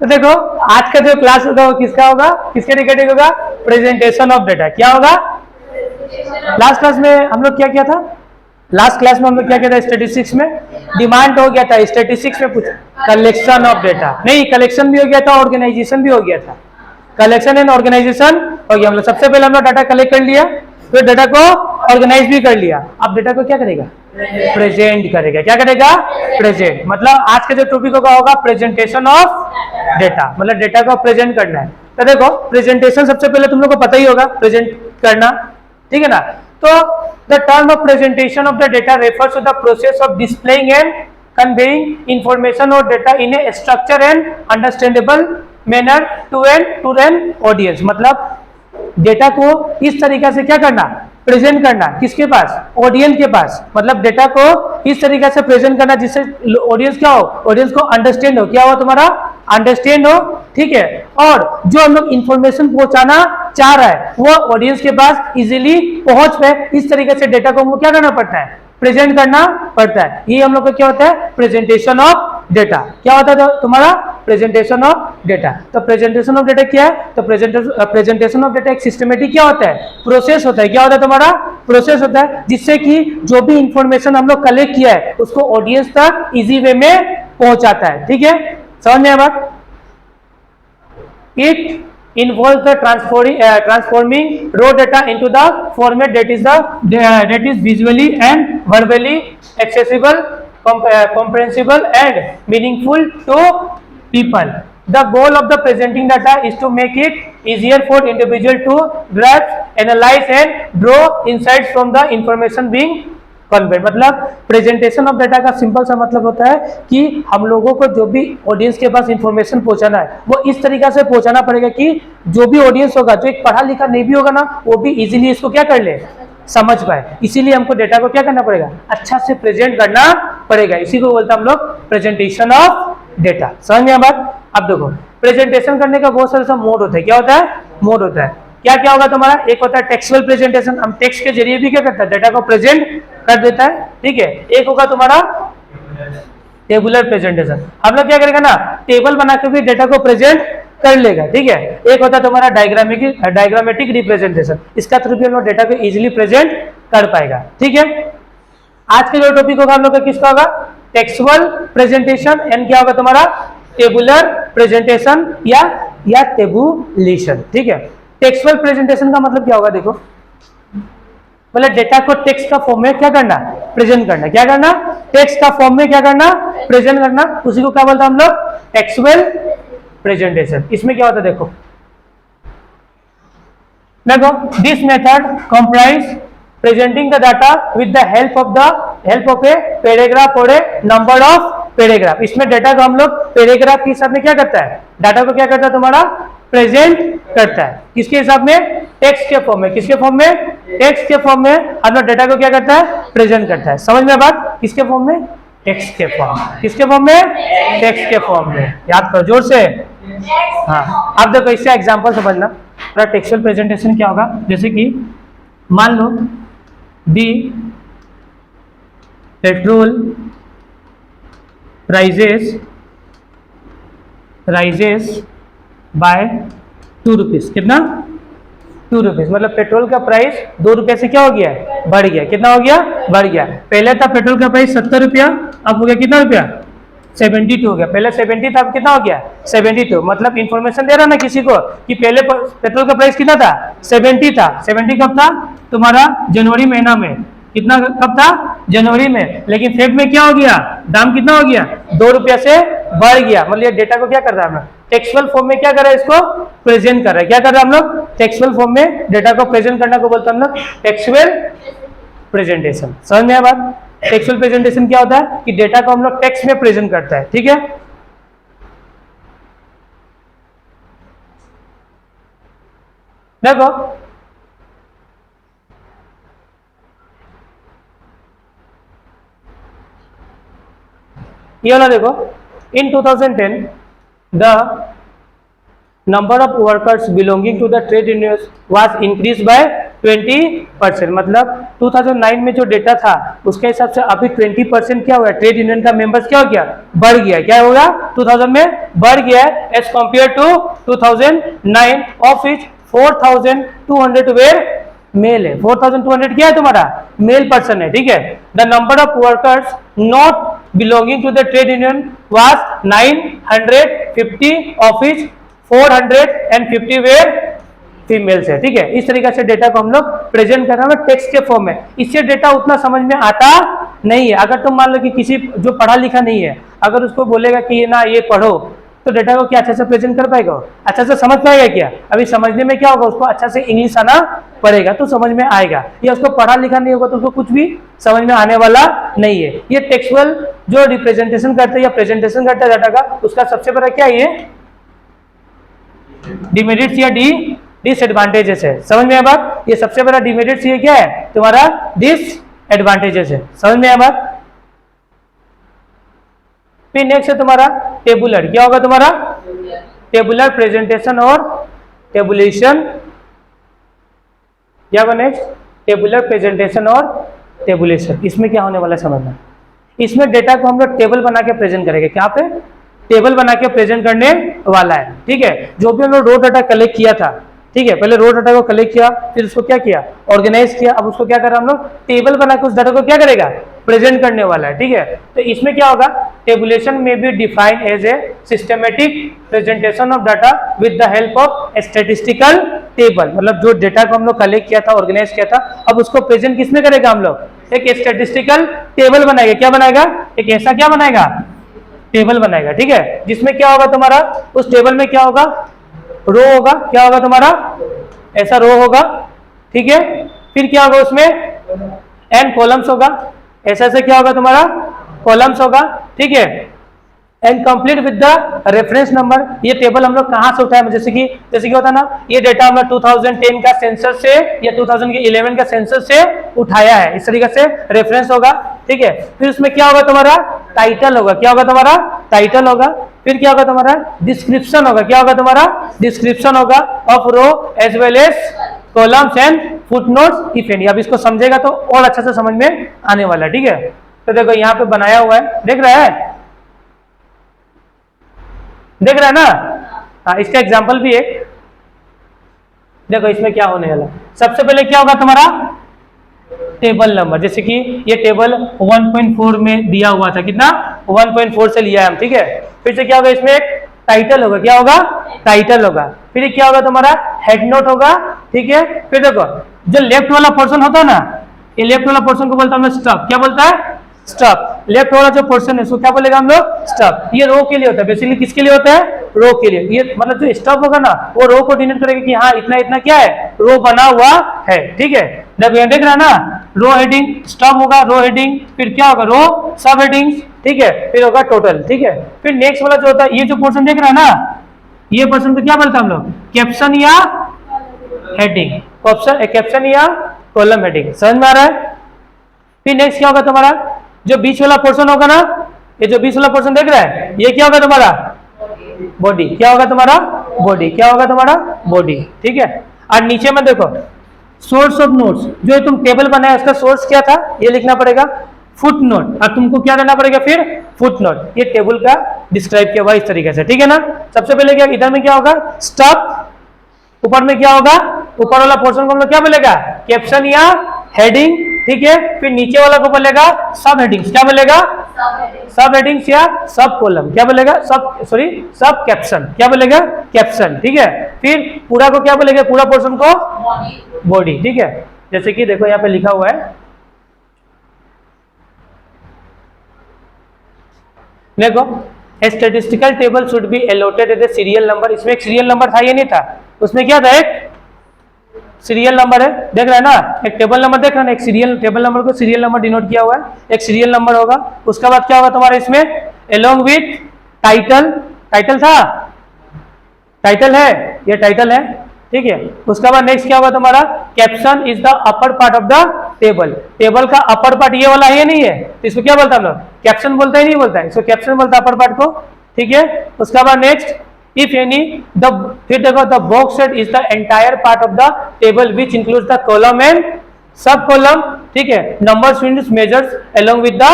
देखो आज का जो क्लास होगा वो किसका होगा, किसके रिगार्डिंग होगा, प्रेजेंटेशन ऑफ डेटा। क्या होगा, लास्ट क्लास में हम लोग क्या किया था, लास्ट क्लास में हम लोग क्या किया था, स्टैटिस्टिक्स में डिमांड हो गया था, स्टैटिस्टिक्स में कुछ कलेक्शन ऑफ डेटा, नहीं कलेक्शन भी हो गया था, ऑर्गेनाइजेशन भी हो गया था, कलेक्शन एंड ऑर्गेनाइजेशन हो गया। हम लोग सबसे पहले हम लोग डाटा कलेक्ट कर लिया, फिर डेटा को ऑर्गेनाइज भी कर लिया, अब डेटा को क्या करेगा, प्रेजेंट करेगा। क्या करेगा, प्रेजेंट। मतलब आज का जो टॉपिक होगा प्रेजेंटेशन ऑफ डेटा, मतलब डेटा को प्रेजेंट करना है। तो देखो प्रेजेंटेशन सबसे पहले तुम लोग को पता ही होगा प्रेजेंट करना, ठीक है ना। तो the term of presentation of the data refers to the process of displaying and conveying information और data in a structure and understandable manner to an audience. मतलब डेटा को इस तरीका से क्या करना, प्रेजेंट करना, किसके पास, ऑडियंस के पास। मतलब डेटा को इस तरीका से प्रेजेंट करना जिससे ऑडियंस क्या हो, ऑडियंस को अंडरस्टैंड हो, क्या हो तुम्हारा, अंडरस्टैंड हो, ठीक है। और जो हम लोग इंफॉर्मेशन पहुंचाना चाह रहा है वो ऑडियंस के पास इजीली पहुंच पाए, इस तरीके से डेटा को हमको क्या करना पड़ता है, प्रेजेंट करना पड़ता है। ये हम लोग का क्या होता है, प्रेजेंटेशन ऑफ डेटा। क्या होता है तुम्हारा, प्रेजेंटेशन ऑफ डेटा। तो प्रेजेंटेशन ऑफ डेटा क्या है, तो प्रेजेंटेशन ऑफ डेटा एक सिस्टमेटिक क्या होता है, प्रोसेस होता है। क्या होता है तुम्हारा, प्रोसेस होता है जिससे कि जो भी इंफॉर्मेशन हम लोग कलेक्ट किया है उसको ऑडियंस तक इजी वे में पहुंचाता है, ठीक है। समझ में आया बात। It involves the transforming raw data into the format that is visually and verbally accessible, comprehensible and meaningful to people. The goal of the presenting data is to make it easier for individual to grasp, analyze and draw insights from the information being conveyed. मतलब presentation of data का simple सा मतलब होता है कि हम लोगों को जो भी ऑडियंस के पास इंफॉर्मेशन पहुंचाना है वो इस तरीका से पहुंचाना पड़ेगा कि जो भी ऑडियंस होगा, जो एक पढ़ा लिखा नहीं भी होगा ना, वो भी इजीली इसको क्या कर ले, समझ पाए। इसीलिए हमको डेटा को क्या करना पड़ेगा, अच्छा से प्रेजेंट करना पड़ेगा। इसी को बोलते हैं हम लोग प्रेजेंटेशन ऑफ डेटा। समझ में बात। अब देखो प्रेजेंटेशन करने का बहुत सारा मोड होता है। क्या होता है, मोड होता है। क्या क्या होगा तुम्हारा, एक होता है टेक्सुअल प्रेजेंटेशन, हम टेक्स्ट के जरिए भी क्या करता है, डेटा को प्रेजेंट कर देता है, ठीक है। एक होगा तुम्हारा टेबुलर प्रेजेंटेशन, हम लोग क्या करेगा ना, टेबल बना के भी डेटा को प्रेजेंट कर लेगा, ठीक है। एक होता है तुम्हारा डायग्रामेटिक रिप्रेजेंटेशन, इसका थ्रू भी हम लोग डेटा को इजीली प्रेजेंट कर पाएगा, ठीक है। आज के जो टॉपिक होगा हम लोग का किसका होगा, टेक्सुअल प्रेजेंटेशन एंड क्या होगा तुम्हारा, टेबुलर प्रेजेंटेशन या टेबुलेशन, ठीक है। टेक्सुअल प्रेजेंटेशन का मतलब क्या होगा, देखो मतलब डेटा को टेक्स्ट का फॉर्म में क्या करना, प्रेजेंट करना। क्या करना, टेक्स्ट का फॉर्म में क्या करना, प्रेजेंट करना, उसी को क्या बोलते हैं हम लोग, टेक्सुअल प्रेजेंटेशन। इसमें क्या होता है देखो this method comprise presenting the data with the help of a paragraph और ए नंबर ऑफ पैराग्राफ। इसमें डेटा को हम लोग पैराग्राफ के हिसाब में क्या करता है, डाटा को क्या करता है तुम्हारा, प्रेजेंट करता है। किसके हिसाब में, टेक्स्ट के फॉर्म में। किसके फॉर्म में, टेक्स्ट के फॉर्म में हम लोग डेटा को क्या करता है, प्रेजेंट करता है। समझ में बात, किसके फॉर्म में, टेक्स्ट के फॉर्म। किसके फॉर्म में, टेक्स्ट के फॉर्म में। याद करो जोर से। हाँ अब देखो इससे एग्जांपल समझना। टेक्सुअल प्रेजेंटेशन क्या होगा, जैसे कि मान लो दी पेट्रोल राइजेस बाय 2 रुपीज। कितना, 2 रुपीज। मतलब पेट्रोल का प्राइस 2 रुपये से क्या हो गया, बढ़ गया। कितना हो गया, बढ़ गया। पहले था पेट्रोल का प्राइस 70 रुपया, अब हो गया कितना रुपया, 72 हो गया। पहले 70 था, अब कितना हो गया, 72। मतलब इंफॉर्मेशन दे रहा ना किसी को कि पहले पेट्रोल का प्राइस कितना था, 70 था। 70 कब था तुम्हारा, जनवरी महीना में। कितना कब था, जनवरी में। लेकिन फेब में क्या हो गया, दाम कितना हो गया, 2 रुपया से बढ़ गया। मतलब ये डेटा को क्या कर रहा है, हम टेक्सुअल फॉर्म में क्या कर रहा है, इसको प्रेजेंट कर रहा है। क्या कर रहा है हम लोग, टेक्सुअल फॉर्म में डेटा को प्रेजेंट करना को बोलते हैं हम लोग टेक्सुअल प्रेजेंटेशन। समझ में आया बात। टेक्सुअल प्रेजेंटेशन क्या होता है कि डेटा को हम लोग टेक्स्ट में प्रेजेंट करता है, ठीक है। देखो ये वाला देखो, in 2010 the number of workers belonging to the trade unions was increase by 20%, मतलब 2009 में जो डेटा था उसके हिसाब से अभी 20% क्या हुआ, ट्रेड यूनियन का मेंबर्स क्या हो गया, बढ़ गया। क्या होगा, 2000 में बढ़ गया है as compare to 2009, of which 4200 were male है। 4200 क्या है तुम्हारा, मेल पर्सन है, ठीक है। The number of workers not belonging to the trade union was 950, of which 450 were females है, ठीक है। इस तरीके से डेटा को हम लोग प्रेजेंट कर रहे हैं टेक्स्ट के फॉर्म में। इससे डेटा उतना समझ में आता नहीं है। अगर तुम मान लो कि किसी जो पढ़ा लिखा नहीं है, अगर उसको बोलेगा कि ये ना ये पढ़ो, तो डेटा को क्या अच्छे से प्रेजेंट कर पाएगा, अच्छा से समझ पाएगा क्या? अभी समझने में क्या होगा, उसको अच्छा से इंग्लिश आना पड़ेगा तो समझ में आएगा। या उसको पढ़ा लिखा नहीं होगा तो उसको कुछ भी समझ में आने वाला नहीं है। ये टेक्सुअल जो रिप्रेजेंटेशन करते हैं या प्रेजेंटेशन करते हैं डाटा का, उसका सबसे बड़ा क्या है, डिमेरिट्स या डिसएडवांटेजेस है। समझ में आया बात? ये सबसे बड़ा डिमेरिट्स ये क्या है तुम्हारा, डिसएडवांटेजेस है। समझ में आया बात? फिर नेक्स्ट है तुम्हारा टेबुलर। क्या होगा तुम्हारा, टेबुलर प्रेजेंटेशन और टेबुलेशन। क्या होगा नेक्स्ट, टेबुलर प्रेजेंटेशन और टेबुलेशन। इसमें क्या होने वाला है समझना, इसमें डेटा को हम लोग टेबल बना के प्रेजेंट करेंगे। क्या पे, टेबल बना के प्रेजेंट करने वाला है, ठीक है। जो भी हम लोग रो डाटा कलेक्ट किया था, ठीक है, पहले रो डाटा को कलेक्ट किया, फिर उसको क्या किया, ऑर्गेनाइज किया। अब उसको क्या करा हम लोग, टेबल बना के उस डाटा को क्या करेगा, प्रेजेंट करने वाला है, ठीक है। तो इसमें क्या होगा, टेबुलेशन में be defined as a systematic presentation of data with the help of statistical table. मतलब जो डेटा को हम लोग कलेक्ट किया था, ऑर्गेनाइज किया था, अब उसको प्रेजेंट किसमें करेगा हम लोग, एक स्टैटिस्टिकल टेबल बनाएगा। क्या बनाएगा, एक ऐसा क्या बनाएगा, टेबल बनाएगा, ठीक है। जिसमें क्या होगा तुम्हारा, उस टेबल में क्या होगा, रो होगा। क्या होगा तुम्हारा, ऐसा रो होगा, ठीक है। फिर क्या होगा उसमें, एन कॉलम्स होगा, ऐसा ऐसा क्या होगा तुम्हारा, कॉलम्स होगा, ठीक है। And complete with the reference number. ये टेबल हम लोग कहां से उठाए, जैसे कि होता ना, ये डेटा हम लोग 2010 का सेंसस से या 2011 का सेंसस से उठाया है। इस तरीके से रेफरेंस होगा, ठीक है। फिर उसमें क्या होगा तुम्हारा, टाइटल होगा। क्या होगा तुम्हारा, टाइटल होगा। फिर क्या होगा तुम्हारा, डिस्क्रिप्शन होगा। क्या होगा तुम्हारा, डिस्क्रिप्शन होगा of row as well as columns and footnotes if any. अब इसको समझेगा तो और अच्छा से समझ में आने वाला है, ठीक है। तो देखो यहाँ पे बनाया हुआ है, देख रहा है, देख रहा है ना। हाँ, इसका एग्जांपल भी एक देखो, इसमें क्या होने वाला, सबसे पहले क्या होगा तुम्हारा, टेबल नंबर। जैसे कि ये टेबल 1.4 में दिया हुआ था, कितना, 1.4 से लिया है हम, ठीक है। फिर से क्या होगा, इसमें एक टाइटल होगा। क्या होगा, टाइटल होगा। फिर क्या होगा तुम्हारा, हेड नोट होगा, ठीक है। फिर देखो जो लेफ्ट वाला पोर्शन होता है ना, ये लेफ्ट वाला पोर्शन को बोलता है स्टॉप। क्या बोलता है, स्टॉप। लेफ्ट वाला जो पोर्शन है उसको क्या बोलेगा हम लोग, स्टॉप। ये रो के लिए होता है, बेसिकली किसके लिए होता है, रो के लिए। ये मतलब जो स्टॉप होगा ना, वो रो को डिनोट करेगा कि हाँ इतना इतना क्या है, रो बना हुआ है, ठीक है। देख रहा है ना, रो हेडिंग, स्टॉप होगा, रो हेडिंग, फिर क्या होगा, रो सब हेडिंग, ठीक है। फिर होगा टोटल, ठीक है। फिर नेक्स्ट वाला जो होता है, ये जो पोर्शन देख रहा है ना, ये पोर्शन को क्या बोलते हैं हम लोग, कैप्शन या हेडिंग, कैप्शन या कॉलम हेडिंग। समझ में आ रहा है? फिर नेक्स्ट क्या होगा तुम्हारा, जो बीच वाला पोर्शन होगा ना, ये जो बीच वाला पोर्शन देख रहा है, ये क्या होगा तुम्हारा, बॉडी। क्या होगा तुम्हारा, बॉडी। क्या होगा तुम्हारा, बॉडी, ठीक है। और नीचे में देखो सोर्स ऑफ नोट्स, जो तुम टेबल बनाया उसका सोर्स क्या था, ये लिखना पड़ेगा, फुट नोट। और तुमको क्या देना पड़ेगा, फिर फुट नोट। ये टेबल का डिस्क्राइब किया हुआ इस तरीके से, ठीक है ना। सबसे पहले क्या, इधर में क्या होगा, स्टॉप। ऊपर में क्या होगा, ऊपर वाला पोर्शन को हम लोग क्या बोलेगा, कैप्शन या हेडिंग, ठीक है। फिर नीचे वाला को बोलेगा सब हेडिंग्स। क्या बोलेगा, सब हेडिंग्स या सब कॉलम। क्या बोलेगा, सब कैप्शन। क्या बोलेगा, कैप्शन, ठीक है। फिर पूरा को क्या बोलेगा, पूरा पोर्शन को बॉडी, ठीक है। जैसे कि देखो यहाँ पे लिखा हुआ है, देखो statistical table should be allotted as a serial number. इसमें एक सीरियल नंबर था, ये नहीं था, उसमें क्या था, एक सीरियल नंबर है। देख रहा है ना, एक टेबल नंबर देख रहा है ना, एक सीरियल, टेबल नंबर को सीरियल नंबर डिनोट किया हुआ है, एक सीरियल नंबर होगा। उसके बाद क्या होगा तुम्हारा इसमें, अलोंग विथ टाइटल। टाइटल था, टाइटल है, ये टाइटल है, ठीक है। उसके बाद नेक्स्ट क्या होगा तुम्हारा, caption is the upper part of the table. Table का अपर पार्ट ये वाला है, नहीं है, तो इसको क्या बोलता है हम लोग, कैप्शन बोलता है, नहीं बोलता है, इसको कैप्शन बोलता है अपर पार्ट को, ठीक है। उसके बाद नेक्स्ट इफ एनी द, फिर देखो the box set is the entire part of the table which includes the column and सब कॉलम, ठीक है, numbers units measures along with the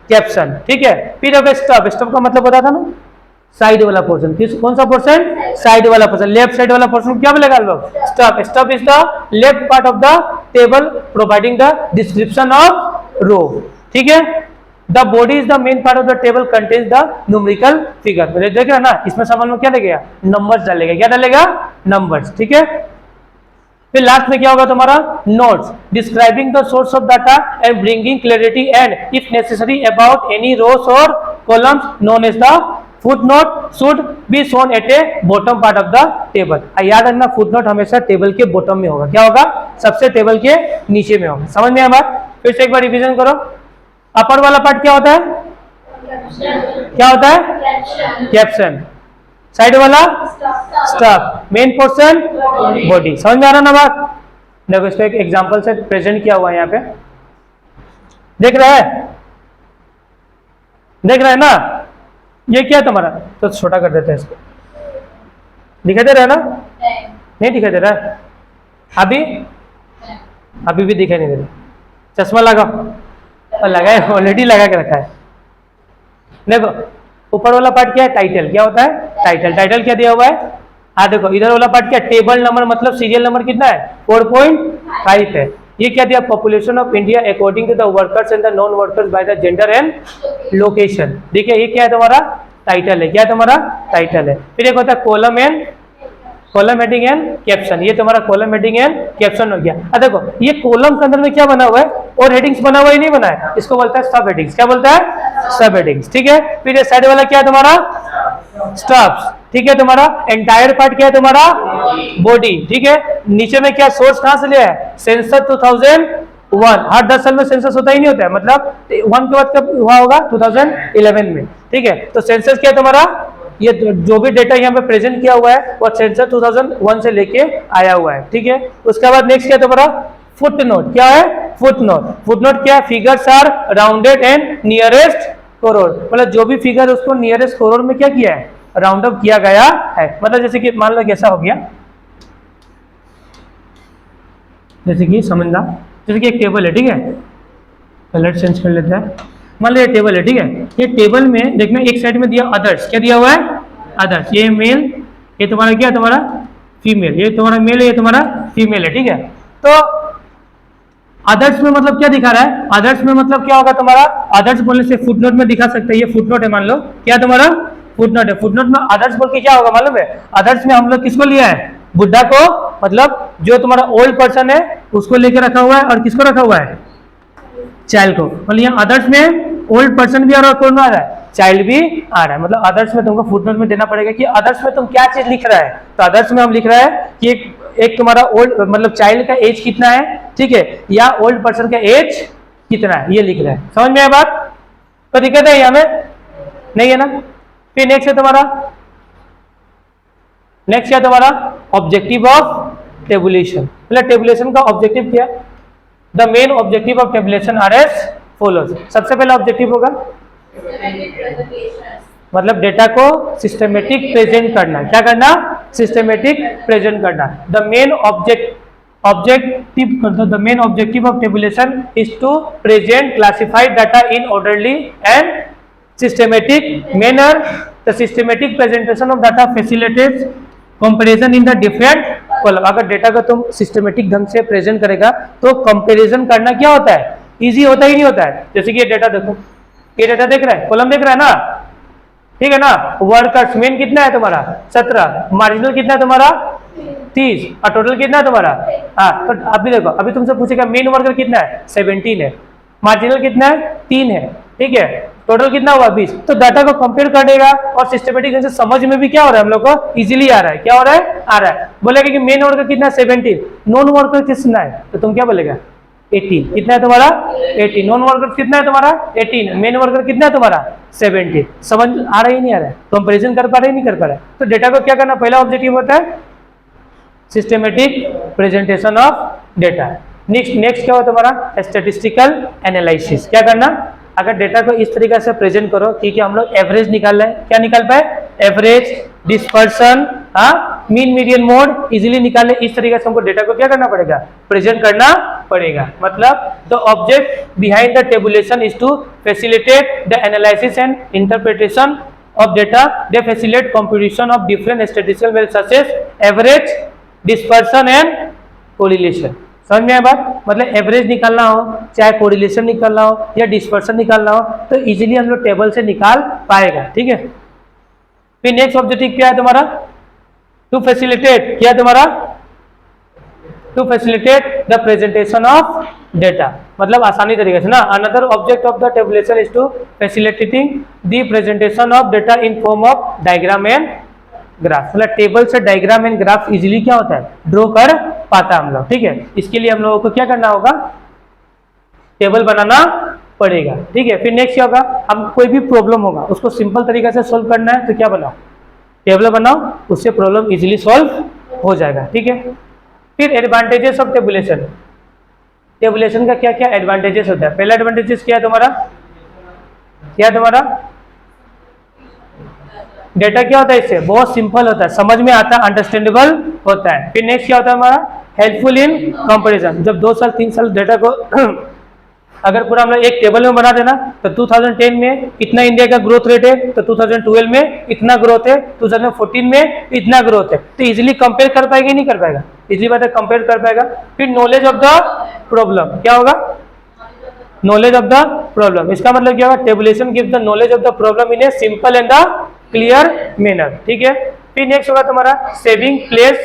caption, ठीक है। फिर अब स्टॉप, स्टॉप का मतलब पता था ना, साइड वाला पोर्शन, किस कौन सा पोर्शन, साइड वाला पोर्शन, लेफ्ट साइड वाला पोर्शन क्या बोलेगा हम लोग, stop. Stop is the left part of the table providing the description of row, ठीक है। The body is the main part of the table contains the numerical figure, मुझे देख रहा ना, इसमें समझ में क्या लगेगा, नंबर्स डालेगा, क्या डालेगा, नंबर्स, ठीक है। फिर लास्ट में क्या होगा तुम्हारा, notes describing the source of data and bringing clarity and if necessary about any rows और columns known as the footnote should be shown at a bottom part of the table। याद रखना footnote हमेशा table के bottom में होगा, क्या होगा, सबसे टेबल के नीचे में होगा। समझ में आया बात? फिर से एक बार रिवीजन करो। अपर वाला पार्ट क्या होता है, क्या होता है, कैप्शन। साइड वाला स्टॉप, मेन पोर्शन बॉडी। समझ में आ रहा ना बात? देखो इसको एक एग्जांपल से प्रेजेंट किया हुआ है यहाँ पे, देख रहा है, देख रहा है ना, ये क्या है तुम्हारा, तो छोटा कर देते हैं इसको, दिखाई दे रहा है ना, नहीं दिखाई दे रहा है, अभी अभी भी दिखाई नहीं दे रहा, चश्मा लगाओ, और लगाए, ऑलरेडी लगा के रखा है। देखो ऊपर वाला पार्ट क्या है, टाइटल, क्या होता है, टाइटल। टाइटल क्या दिया हुआ है, हाँ देखो इधर वाला पार्ट क्या, टेबल नंबर, मतलब सीरियल नंबर कितना है, 4.5 है। ये क्या दिया, population of India according to the workers and the non workers by the gender and location. देखिए ये क्या है तुम्हारा, टाइटल है, क्या है तुम्हारा, टाइटल है। फिर एक होता है column and, column heading and caption, ये तुम्हारा कॉलम हेडिंग एंड कैप्शन हो गया। अब देखो ये कॉलम के अंदर में क्या बना हुआ है, और हेडिंग्स बना हुआ ही नहीं बना है, इसको बोलता है सब हेडिंग्स। क्या बोलता है, सब हेडिंग्स, ठीक है। फिर ये साइड वाला क्या है तुम्हारा, स्टॉप्स, ठीक है। तुम्हारा एंटायर पार्ट क्या है तुम्हारा, बॉडी, ठीक है। नीचे में क्या, सोर्स कहां से लिया है, सेंसस 2001। हर 10 साल में सेंसस होता ही नहीं होता है, मतलब 1 के बाद कब हुआ होगा, 2011 में, ठीक है। तो सेंसस क्या है तुम्हारा, ये जो भी डेटा यहाँ पे प्रेजेंट किया हुआ है वो सेंसस 2001 से लेके आया हुआ है, ठीक है। उसके बाद नेक्स्ट क्या है तुम्हारा, फुटनोट। क्या है, फुटनोट। फुटनोट क्या है, figures are rounded and nearest crore, मतलब जो भी फिगर है उसको नियरेस्ट करोड़ में क्या किया है, राउंड अप किया गया है। मतलब जैसे कि मान लो कैसा हो गया, जैसे कि समझना, जैसे कि एक टेबल है, ठीक है, कलर चेंज कर लेते हैं। मान लो ये टेबल है, ठीक है, ये टेबल में देखना एक साइड में दिया अदर्स, क्या दिया हुआ है, अदर्स। ये मेल, ये तुम्हारा क्या है, तुम्हारा फीमेल, ये तुम्हारा मेल है, ये तुम्हारा फीमेल है, ठीक है। तो अदर्स में मतलब क्या दिखा रहा है, अदर्स में मतलब क्या होगा तुम्हारा, अदर्स बोलने से फुटनोट में दिखा सकते हैं, ये फुटनोट है, मान लो क्या तुम्हारा फुटनोट है। फुटनोट में अदर्स बोल के क्या होगा मालूम है, अदर्स में हम लोग किसको लिया है, बुड्ढा को, मतलब जो तुम्हारा ओल्ड पर्सन है उसको लेकर रखा हुआ है, और किसको रखा हुआ है, चाइल्ड को। मतलब यहाँ अदर्स में ओल्ड पर्सन भी आ रहा है, कौन आ रहा है, चाइल्ड भी आ रहा है। मतलब अदर्स में तुमको फुटनोट में देना पड़ेगा कि अदर्स में तुम क्या चीज लिख रहा है। तो अदर्स में हम लिख रहा है कि एक तुम्हारा ओल्ड, मतलब चाइल्ड का एज कितना है, ठीक है, या ओल्ड पर्सन का एज कितना है, ये लिख रहा है। समझ में आया बात? तो दिक्कत है यहाँ में नहीं है ना। फिर नेक्स्ट है तुम्हारा, नेक्स्ट क्या तुम्हारा, ऑब्जेक्टिव ऑफ टेबुलेशन। मतलब टेबुलेशन का ऑब्जेक्टिव क्या है, the main objective of tabulation are as follows. सबसे पहला ऑब्जेक्टिव होगा, मतलब डेटा को सिस्टमेटिक प्रेजेंट करना। क्या करना, सिस्टमेटिक प्रेजेंट करना। The main the main objective of tabulation is to present classified data in orderly and systematic manner. The systematic presentation of data facilitates comparison in the different column। अगर data को तुम systematic ढंग से present करेगा तो comparison करना क्या होता है, इजी होता ही नहीं होता है। जैसे कि ये डेटा देखो, ये डेटा देख रहा है, कॉलम देख रहा है ना, ठीक है ना। वर्कर्स मेन कितना है तुम्हारा 17, मार्जिनल कितना है तुम्हारा 30, और टोटल कितना है तुम्हारा, हाँ। तो अभी देखो, अभी तुमसे पूछेगा मेन वर्कर कितना है 17 है, मार्जिनल कितना है 3 है, ठीक है, टोटल कितना हुआ 20। तो डाटा को कंपेयर करेगा और सिस्टमेटिक से समझ में भी क्या हो रहा है, हम लोग को इजीली आ रहा है। क्या हो रहा है, आ रहा है। बोलेगा कि मेन वर्कर कितना 17, नॉन वर्कर कितना है, तो तुम क्या बोलेगा 18। कितना है तुम्हारा 18, नॉन वर्कर कितना है तुम्हारा 18, मेन वर्कर कितना है तुम्हारा 17। समझ आ रहा ही नहीं आ रहा है, कंपेरिजन कर पा रहे नहीं कर पा रहा है। तो डेटा को क्या करना, पहला ऑब्जेक्टिव होता है systematic presentation of data. Next क्या हो तुम्हारा, स्टैटिस्टिकल एनालिसिस। क्या करना, अगर डेटा को इस तरीके से प्रेजेंट करो कि हम लोग एवरेज निकाल रहे हैं, क्या निकाल पाए, average, dispersion, mean median mode easily निकाले, इस तरीके से हमको डेटा को क्या करना पड़ेगा, प्रेजेंट करना पड़ेगा। मतलब the object behind the tabulation is to facilitate the analysis and interpretation of data. They facilitate computation of different statistical values such as average, dispersion and correlation. समझ में आया बात, मतलब एवरेज निकालना हो, चाहे कोरिलेशन निकालना हो या डिस्पर्सन निकालना हो, तो इजीली हम लोग टेबल से निकाल पाएगा। ठीक है, फिर नेक्स्ट ऑब्जेक्टिव क्या है तुम्हारा, टू फैसिलिटेट, क्या है तुम्हारा, to facilitate the presentation of data, मतलब आसानी तरीके से ना। Another object of the tabulation is to facilitating the presentation of data in form of diagram and graph, मतलब टेबल से डायग्राम एंड ग्राफ इजीली क्या होता है, ड्रॉ कर पाता हम लोग। ठीक है, इसके लिए हम लोगों को क्या करना होगा, टेबल बनाना पड़ेगा। ठीक है, फिर नेक्स्ट क्या होगा, हम कोई भी प्रॉब्लम होगा उसको सिंपल तरीके से सोल्व करना है तो क्या बनाओ, टेबल बनाओ, उससे प्रॉब्लम इजीली सॉल्व हो जाएगा। ठीक है, फिर एडवांटेजेस ऑफ टेबुलेशन, टेबुलेशन का क्या क्या एडवांटेजेस होता है। पहला एडवांटेजेस क्या है तुम्हारा, क्या है तुम्हारा, डेटा क्या होता है, इससे बहुत सिंपल होता है, समझ में आता है, अंडरस्टैंडेबल होता है। फिर नेक्स्ट क्या होता है हमारा, हेल्पफुल इन कंपैरिजन, जब 2 साल 3 साल डेटा को अगर पूरा हम लोग एक टेबल में बना देना तो 2010 में इतना इंडिया का ग्रोथ रेट है, तो 2012 में इतना ग्रोथ है, 2014 में इतना ग्रोथ है, तो इजीली कंपेयर कर पाएगा, नहीं कर पाएगा, इजीली बात है कंपेयर कर पाएगा। फिर नॉलेज ऑफ द प्रॉब्लम, क्या होगा, नॉलेज ऑफ द प्रॉब्लम, इसका मतलब क्या होगा, tabulation gives the knowledge of the problem in a simple and the clear manner. ठीक है, फिर नेक्स्ट होगा तुम्हारा सेविंग प्लेस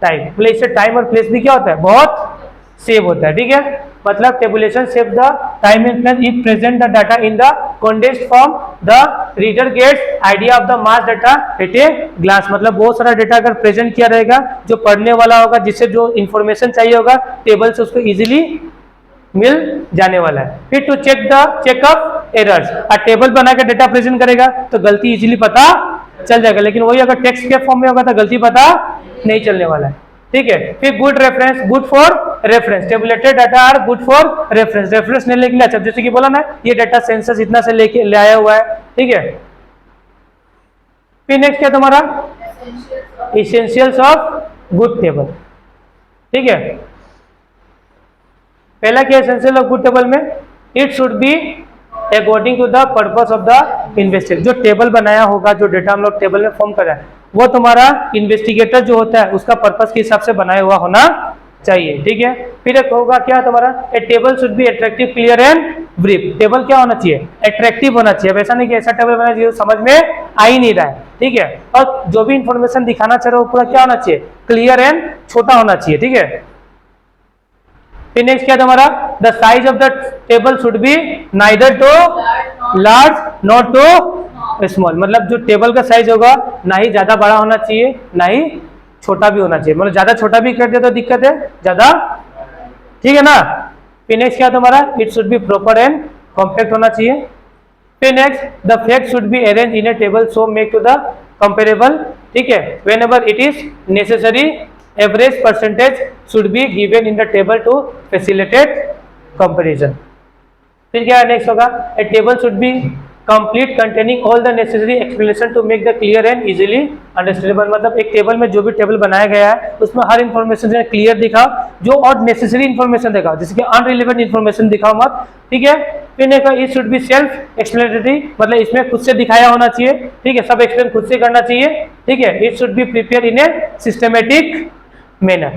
टाइम, मतलब इससे टाइम और प्लेस भी क्या होता है, बहुत सेव होता है। ठीक है, मतलब tabulation save the time and place, it present the data in the condensed form, the reader gets idea of the mass data at a glass, मतलब बहुत सारा डेटा अगर प्रेजेंट किया रहेगा, जो पढ़ने वाला होगा, जिससे जो इंफॉर्मेशन चाहिए होगा टेबल से उसको इजीली मिल जाने वाला है। फिर टू चेकअप एरर्स, टेबल बना के डेटा प्रेजेंट करेगा तो गलती इजीली पता चल जाएगा, लेकिन वही अगर टेक्स्ट के फॉर्म में होगा तो गलती पता नहीं चलने वाला है। ठीक है, फिर good reference, good for reference, tabulated data are good for reference, reference लेने के लिए अच्छा, जैसे कि बोला ना ये डाटा सेंसस इतना से लेके ले आया हुआ है। ठीक है, फिर नेक्स्ट क्या तुम्हारा, एसेंशियल्स ऑफ गुड टेबल। ठीक है, पहला क्या एसेंशियल ऑफ गुड टेबल में, it should be according to the purpose of the investigator, जो टेबल बनाया होगा, जो डेटा हम लोग टेबल में फॉर्म कर रहे हैं, वो तुम्हारा इन्वेस्टिगेटर जो होता है उसका पर्पस के हिसाब से बनाया हुआ होना चाहिए। ठीक है, फिर एक होगा क्या तुम्हारा, a table should be attractive, clear and brief, table क्या होना चाहिए, अट्रैक्टिव होना चाहिए, वैसा नहीं कि ऐसा टेबल बनाना चाहिए समझ में आ ही नहीं रहा है। ठीक है, और जो भी इंफॉर्मेशन दिखाना चाह रहे हो पूरा क्या होना चाहिए, क्लियर एंड छोटा होना चाहिए। ठीक है, फिर नेक्स्ट क्या तुम्हारा, the size of the table should be neither too large not too small, मतलब जो टेबल का साइज होगा ना ही ज्यादा बड़ा होना चाहिए ना ही छोटा भी होना चाहिए, मतलब ज्यादा छोटा भी कर दे तो दिक्कत है, ज्यादा, ठीक है ना। फिर नेक्स्ट क्या तुम्हारा, it should be proper and compact होना चाहिए। फिर next the fact should be arrange in a table so make to the comparable. ठीक है, whenever it is necessary average percentage should be given in the table to facilitate comparison. फिर क्या next होगा, a table should be complete containing all the necessary explanation to make the clear and easily understandable, मतलब एक table में जो भी table बनाया गया है उसमें हर इंफॉर्मेशन जो क्लियर दिखाओ, जो और नेसेसरी इंफॉर्मेशन दिखाओ, जैसे कि अनरिलेवेंट इंफॉर्मेशन दिखाओ मत। ठीक है, फिर it should be self explanatory, मतलब इसमें खुद से दिखाया होना चाहिए। ठीक है, सब एक्सप्लेन खुद से करना चाहिए। ठीक है, it should be prepare in a systematic manner,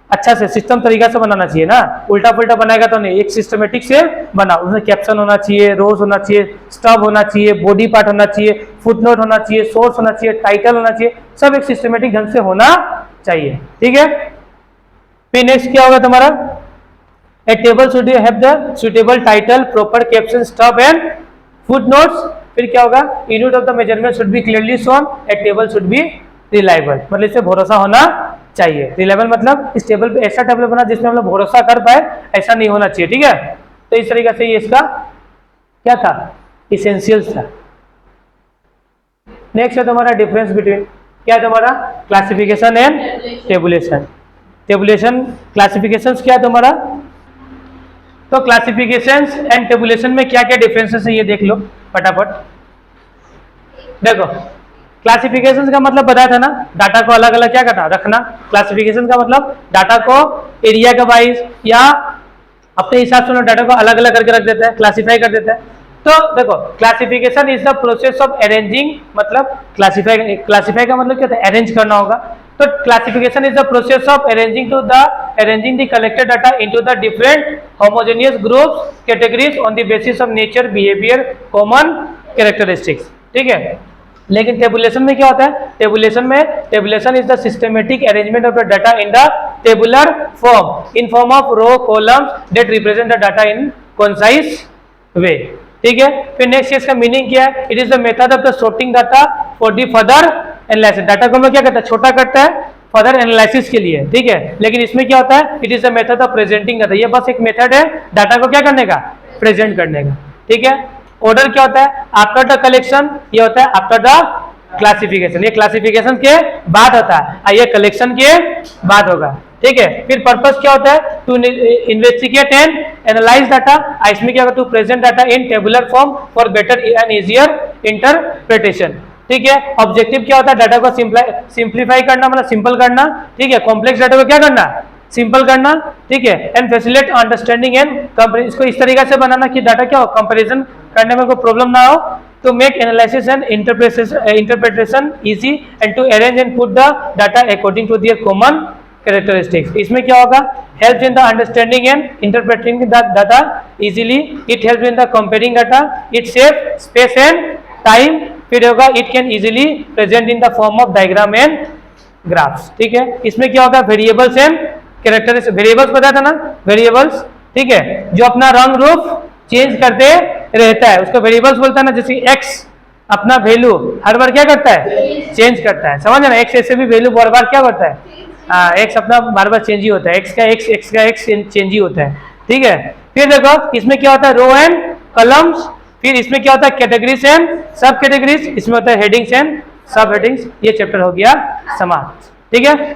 अच्छा से सिस्टम तरीका से बनाना चाहिए ना, उल्टा पुल्टा बनाएगा तो नहीं, एक सिस्टमेटिक से बना, उसमें कैप्शन होना चाहिए, रोज होना चाहिए, स्टब होना चाहिए, बॉडी पार्ट होना चाहिए, फुटनोट होना चाहिए, सोर्स होना चाहिए, टाइटल होना चाहिए, सब एक सिस्टमेटिक ढंग से होना चाहिए। ठीक है, फिर नेक्स्ट क्या होगा तुम्हारा, a table should have the suitable title, proper caption, stub and footnotes. फिर क्या होगा, unit of the measurement should be clearly shown, a table should be reliable, मतलब इससे भरोसा होना चाहिए। रिलायबल मतलब इस टेबल पे ऐसा टेबल बना जिसमें हम लोग भरोसा कर पाए, ऐसा नहीं होना चाहिए। ठीक है, तो इस तरीके से ये इसका क्या था, इसेंशियल्स था। नेक्स्ट है तुम्हारा डिफरेंस बिटवीन, क्या है तुम्हारा, classification and tabulation. Tabulation classification क्या है तुम्हारा, तो क्लासिफिकेशंस एंड टेबुलेशन में क्या क्या डिफरेंसेस है ये देख लो फटाफट। देखो क्लासिफिकेशन का मतलब बताया था ना, डाटा को अलग अलग क्या करना, रखना। क्लासिफिकेशन का मतलब डाटा को एरिया के वाइज या अपने हिसाब से डाटा को अलग अलग करके रख देता है, क्लासिफाई कर देता है। तो देखो classification is the process of arranging, मतलब क्लासिफाई का मतलब क्या होता है, अरेंज करना होगा। तो classification is the process of arranging the collected data into the different homogeneous groups categories on the basis of nature, behaviour, common characteristics. ठीक है, लेकिन टेबुलेशन में क्या होता है, tabulation is the systematic arrangement of the data in the tabular form in form of row columns that represent the data in concise way. ठीक है, फिर नेक्स्ट इसका मीनिंग क्या है, it is the method of the sorting data for the further analysis. Data को हम लोग क्या करता है, छोटा करता है फर्दर एनालिसिस के लिए। ठीक है, लेकिन इसमें क्या होता है, it is the method of presenting data. ये बस एक मेथड है डाटा को क्या करने का, प्रेजेंट करने का। ठीक है, ऑर्डर क्या होता है, आफ्टर द कलेक्शन, ये होता है आफ्टर द क्लासिफिकेशन। ये क्लासिफिकेशन के बाद होता है, ये कलेक्शन के बाद होगा। ठीक है, फिर पर्पस क्या होता है, to investigate and analyse data. इसमें क्या होगा, to present data in tabular form for better and easier interpretation. ठीक है, ऑब्जेक्टिव क्या होता है, डाटा को सिंप्लीफाई करना, मतलब सिंपल करना। ठीक है, कॉम्प्लेक्स डाटा को क्या करना, सिंपल करना। ठीक है, and facilitate understanding and comparison. इसको इस तरीके से बनाना कि डाटा क्या हो, कंपैरिजन करने में कोई प्रॉब्लम ना हो। To make analysis and interpretation easy and to arrange and put the data according to their common characteristics. इसमें क्या होगा, help in the understanding and interpreting the data easily. It help in the comparing data. It save space and time. फिर होगा, it can easily present in the form of diagram and graphs. ठीक है, इसमें क्या होगा, variables and characteristics. Variables पता था ना, वेरिएबल्स। ठीक है, जो अपना रंग रूप चेंज करते रहता है उसको वेरिएबल्स बोलता है ना। जैसे एक्स अपना वैल्यू हर बार क्या करता है, चेंज करता है। समझ ना, एक्स ऐसे भी वैल्यू बार बार क्या करता है, एक्स अपना बार बार चेंज ही होता है, एक्स का एक्स चेंज ही होता है। ठीक है, फिर देखो इसमें क्या होता है, रो एंड कॉलम्स। फिर इसमें क्या होता है, कैटेगरीज एंड सब कैटेगरीज। इसमें होता है हेडिंग्स एंड सब हेडिंग्स। ये चैप्टर हो गया समाप्त। ठीक है।